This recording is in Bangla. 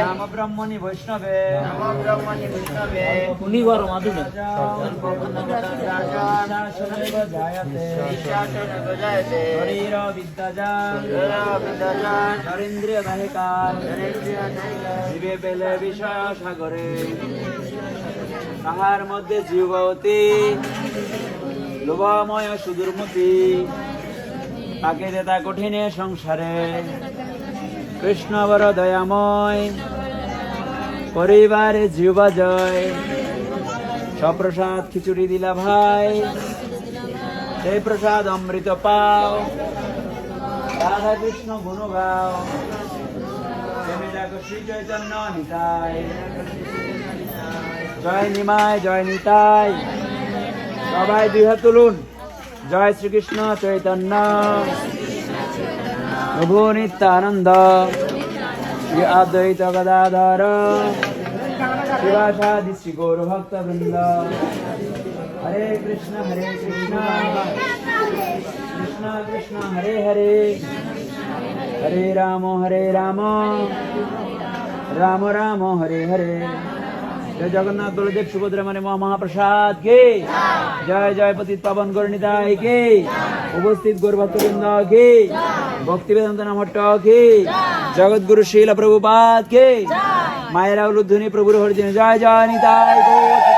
রাম ব্রহ্মণি বৈষ্ণবে উনি বড় মাধুরী শরীর বিদ্যাজান নরেন্দ্রিয় নাহিকার জীবে পেলে বিষয় সাগরে তাহার মধ্যে জীবতী লোভময় সুদূরমতি তাকে দেতা কঠিনে সংসারে কৃষ্ণ বড় দয়াময় পরিবারে জীবা জয় সপ্রসাদ খিচুড়ি দিলা ভাই সেই প্রসাদ অমৃত পাও রাধা কৃষ্ণ গুণ গাও প্রেমে ডাকো শ্রী চৈতন্য নিতাই জয় নিমায় জয় নিতাই সবাই দুই হাত তুলুন জয় শ্রীকৃষ্ণ চৈতন্য প্রভু নিত্যানন্দ শ্রী অদ্বৈত গদাধর শিবাসাদি শ্রী গৌর ভক্ত বৃন্দ হরে কৃষ্ণ কৃষ্ণ কৃষ্ণ হরে হরে হরে রাম রাম রাম হরে হরে জয় জগন্নাথ বলদেব সুভদ্রা মানে মহাপ্রসাদ কে জয় জয় পতিত পাবন গৌরনিতাই কে উপস্থিত গৌর ভক্তবৃন্দ কে ভক্তি বেদান্ত নামট্ট কে জগৎগুরু শিল প্রভুপাদ কে মায়েরা উলুধ্বনি প্রভুর হরিজন জয় জয় নিতাই গৌর